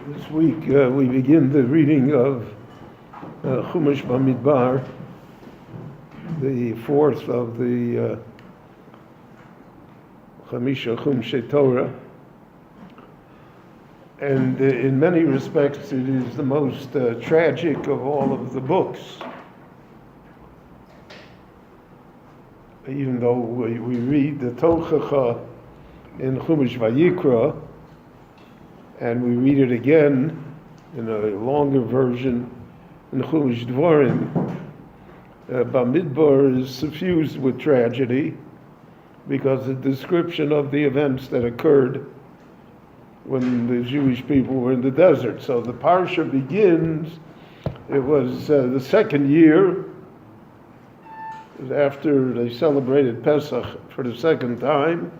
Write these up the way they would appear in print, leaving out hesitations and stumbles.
This week we begin the reading of Chumash Bamidbar, the fourth of the Chamisha Chumshei Torah, and in many respects it is the most tragic of all of the books. Even though we read the Tochacha in Chumash Vayikra, and we read it again in a longer version in Chumash Dvarim, Bamidbar is suffused with tragedy because the description of the events that occurred when the Jewish people were in the desert. So the parsha begins, it was the second year, it was after they celebrated Pesach for the second time,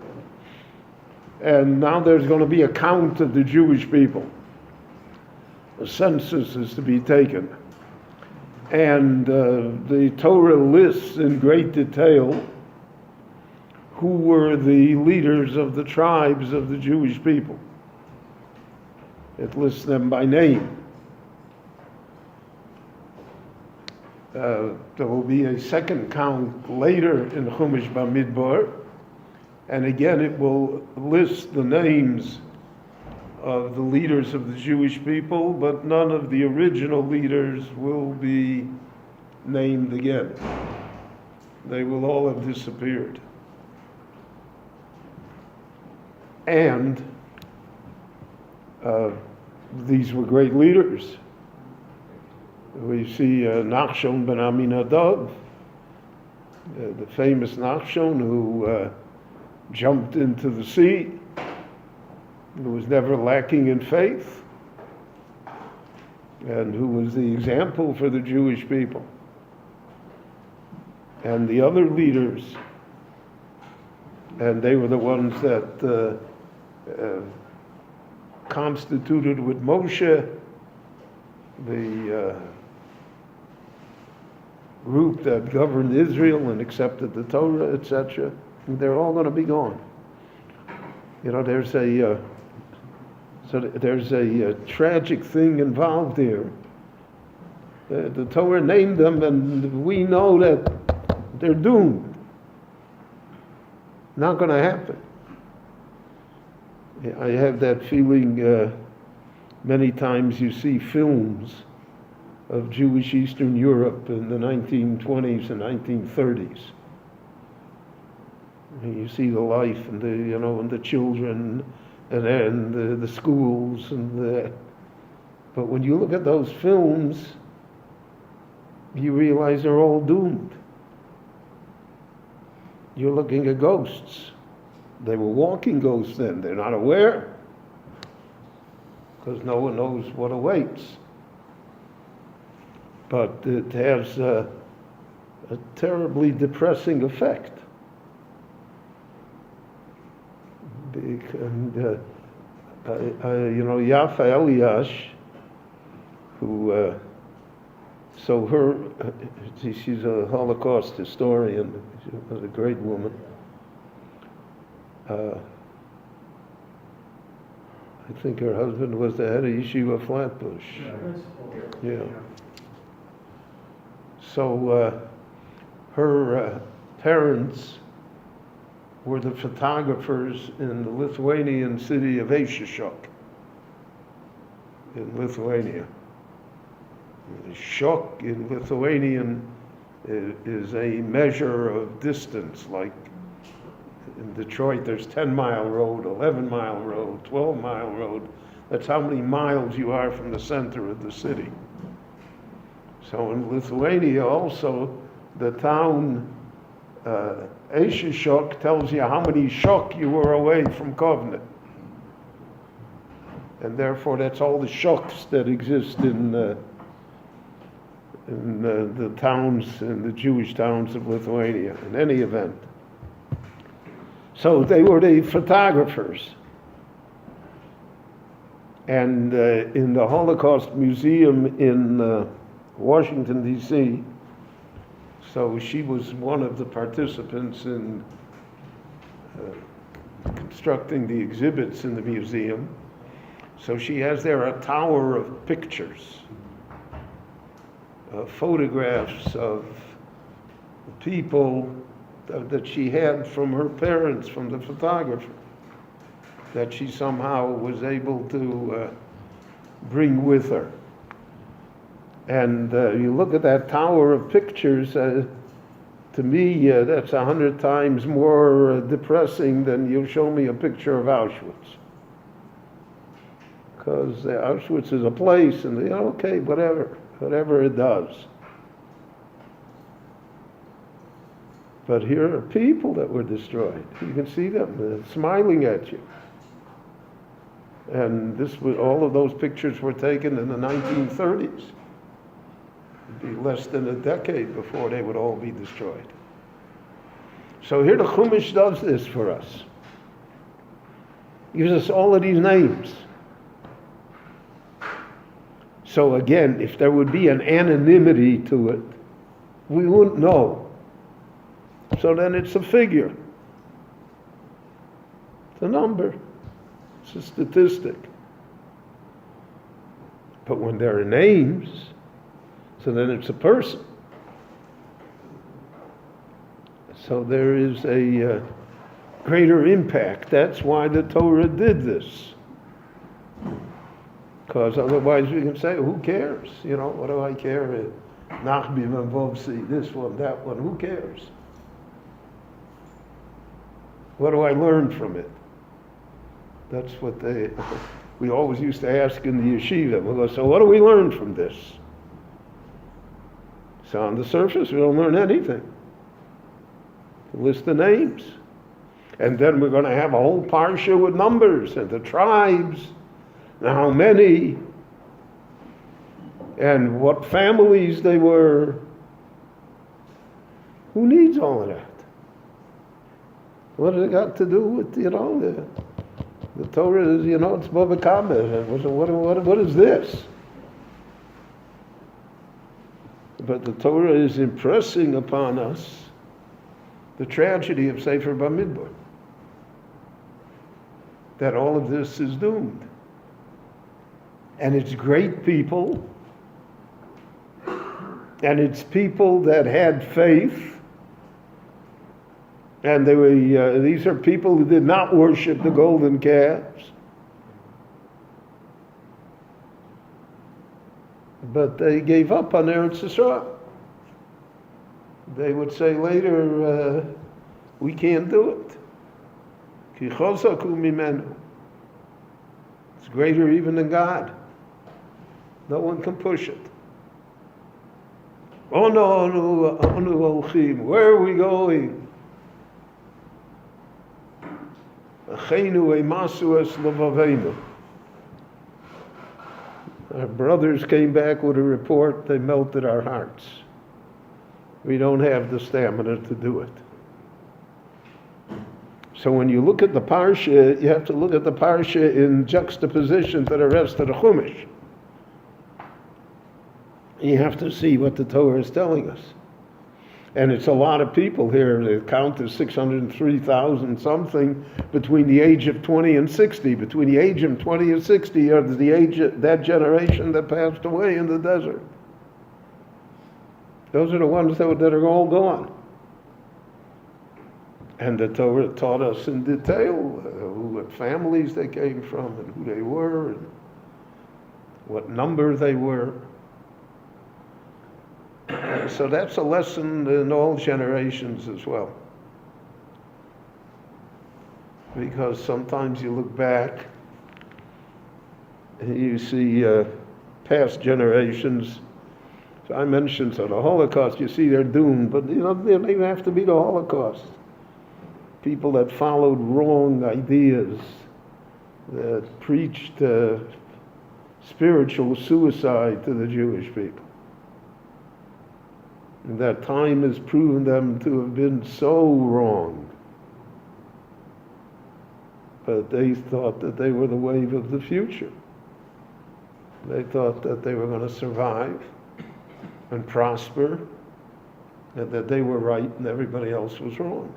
and now there's going to be a count of the Jewish people. A census is to be taken. And the Torah lists in great detail who were the leaders of the tribes of the Jewish people. It lists them by name. There will be a second count later in Chumash Bamidbar, and again it will list the names of the leaders of the Jewish people, but none of the original leaders will be named again. They will all have disappeared. And these were great leaders. We see Nachshon ben Aminadab, the famous Nachshon who jumped into the sea, who was never lacking in faith, and who was the example for the Jewish people. And the other leaders, and they were the ones that constituted with Moshe the group that governed Israel and accepted the Torah, etc. They're all going to be gone. You know, there's a tragic thing involved here. The Torah named them, and we know that they're doomed. Not going to happen. I have that feeling. Many times you see films of Jewish Eastern Europe in the 1920s and 1930s. You see the life and the children and the schools but when you look at those films, you realize they're all doomed. You're looking at ghosts. They were walking ghosts then. They're not aware because no one knows what awaits. But it has a terribly depressing effect. And Yafa Eliash, who, she's a Holocaust historian. She was a great woman. I think her husband was the head of Yeshiva Flatbush. Yeah. So her parents were the photographers in the Lithuanian city of Eishishok in Lithuania. Shok in Lithuanian is a measure of distance, like in Detroit there's 10-mile road, 11-mile road, 12-mile road. That's how many miles you are from the center of the city. So in Lithuania also, the town Eishishok tells you how many shok you were away from covenant. And therefore that's all the shoks that exist in the towns, in the Jewish towns of Lithuania, in any event. So they were the photographers. And in the Holocaust Museum in Washington, D.C., so she was one of the participants in constructing the exhibits in the museum. So she has there a tower of pictures, photographs of people that she had from her parents, from the photographer, that she somehow was able to bring with her. And you look at that tower of pictures, to me, that's 100 times more depressing than you show me a picture of Auschwitz. Because Auschwitz is a place, and okay, whatever it does. But here are people that were destroyed. You can see them smiling at you. And all of those pictures were taken in the 1930s. It'd be less than a decade before they would all be destroyed. So here the Chumash does this for us. Gives us all of these names. So again, if there would be an anonymity to it, we wouldn't know. So then it's a figure. It's a number. It's a statistic. But when there are names, so then it's a person. So there is a greater impact. That's why the Torah did this. Because otherwise we can say, who cares? What do I care? Nachbim and Vovsi, this one, that one, who cares? What do I learn from it? That's what we always used to ask in the yeshiva. We'll go, so what do we learn from this? So on the surface, we don't learn anything. List the names. And then we're going to have a whole parsha with numbers and the tribes, and how many, and what families they were. Who needs all of that? What has it got to do with, the Torah is, it's Bava Kama. What is this? But the Torah is impressing upon us the tragedy of Sefer Bamidbar. That all of this is doomed. And it's great people. And it's people that had faith. And these are people who did not worship the golden calves. But they gave up on Eretz Yisrael. They would say later, we can't do it. Ki chosaku mimenu. It's greater even than God. No one can push it. Oh no, where are we going? Our brothers came back with a report, they melted our hearts. We don't have the stamina to do it. So when you look at the parsha, you have to look at the parsha in juxtaposition to the rest of the Chumash. You have to see what the Torah is telling us. And it's a lot of people here. The count is 603,000 something between the age of 20 and 60. Between the age of 20 and 60 are the age of that generation that passed away in the desert. Those are the ones that are all gone. And the Torah taught us in detail what families they came from and who they were and what number they were. So that's a lesson in all generations as well. Because sometimes you look back and you see past generations. So I mentioned the Holocaust, you see they're doomed, but they don't even have to be the Holocaust. People that followed wrong ideas, that preached spiritual suicide to the Jewish people. And that time has proven them to have been so wrong. But they thought that they were the wave of the future. They thought that they were going to survive and prosper, and that they were right and everybody else was wrong.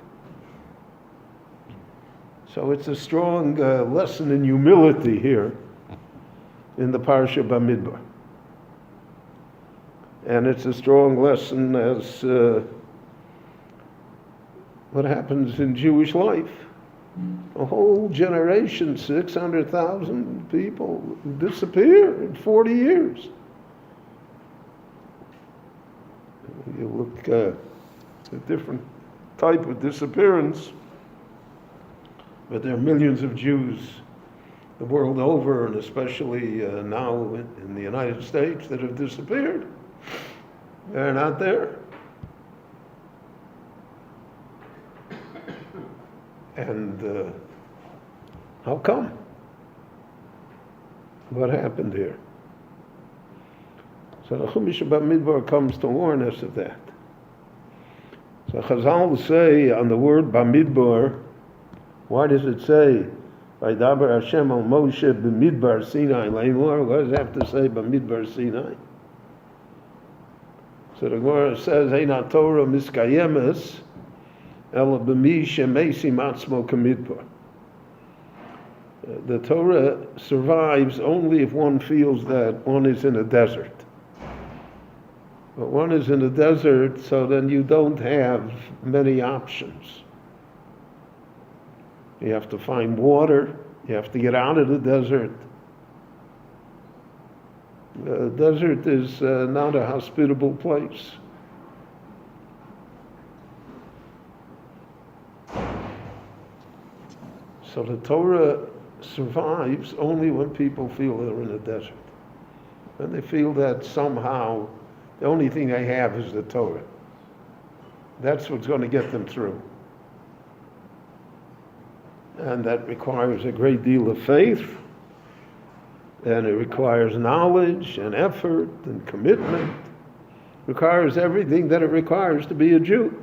So it's a strong lesson in humility here, in the parsha bamidbar. And it's a strong lesson as what happens in Jewish life. A whole generation, 600,000 people disappear in 40 years. You look at a different type of disappearance, but there are millions of Jews the world over, and especially now in the United States, that have disappeared. They're not there. And how come? What happened here? So the Chumash Bamidbar comes to warn us of that. So Chazal say on the word Bamidbar, why does it say, Vaydaber Hashem al Moshe b'midbar Sinai Lamor? What does it have to say Bamidbar Sinai? So the Gemara says, Eina Torah miskayemes ela b'mi shemesi matzmo kamidbar. The Torah survives only if one feels that one is in a desert. But one is in a desert, so then you don't have many options. You have to find water. You have to get out of the desert. The desert is not a hospitable place. So the Torah survives only when people feel they're in a desert. When they feel that somehow the only thing they have is the Torah. That's what's going to get them through. And that requires a great deal of faith, and it requires knowledge and effort and commitment. It requires everything that it requires to be a Jew.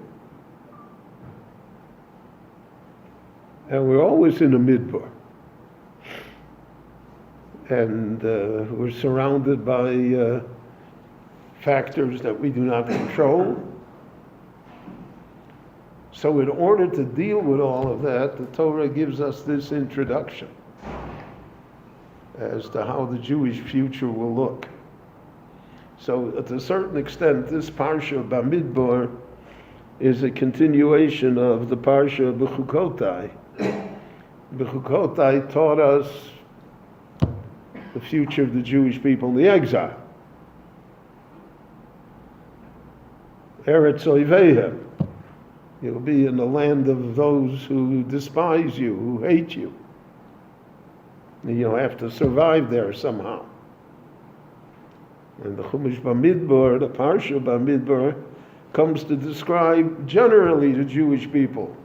And we're always in a midbar. And we're surrounded by factors that we do not control. So in order to deal with all of that, the Torah gives us this introduction as to how the Jewish future will look. So to a certain extent, this parsha Bamidbar is a continuation of the parsha Bechukotai. Bechukotai taught us the future of the Jewish people in the exile. Eretz Oivehem. You'll be in the land of those who despise you, who hate you. And you'll have to survive there somehow. And the Chumash Bamidbar, the Parsha Bamidbar, comes to describe generally the Jewish people,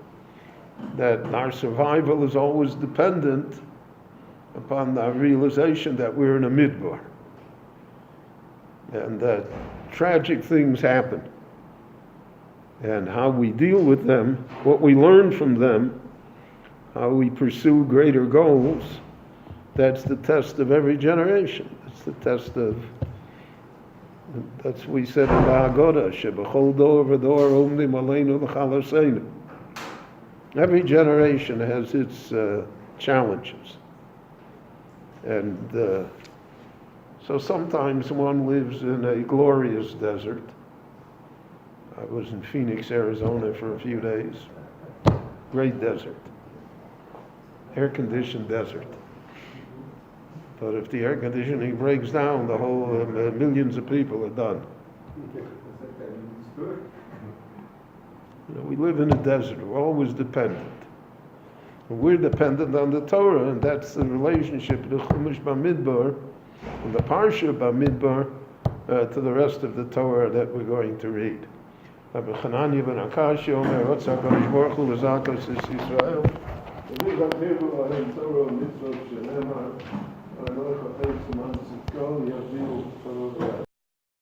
that our survival is always dependent upon the realization that we're in a midbar. And that tragic things happen. And how we deal with them, what we learn from them, how we pursue greater goals, that's the test of every generation. It's the test of, that's what we said in the Haggadah, Shebechol dor v'dor omdim aleinu l'chalaseinu. Every generation has its challenges. And so sometimes one lives in a glorious desert. I was in Phoenix, Arizona for a few days. Great desert. Air-conditioned desert. But if the air conditioning breaks down, the whole millions of people are done. We live in a desert. We're always dependent. And we're dependent on the Torah, and that's the relationship of the Chumash Bamidbar and the Parsha Bamidbar to the rest of the Torah that we're going to read. Rabbi Chananya ben Akashi Omer, Rotza HaKadosh Baruch Hu L'Zakos Es Yisrael, V'Vizak Nivu Lahem Torah Mitzvot Shenema, V'Anoich HaPeitz U'Man Tzidko, Yaviu Torah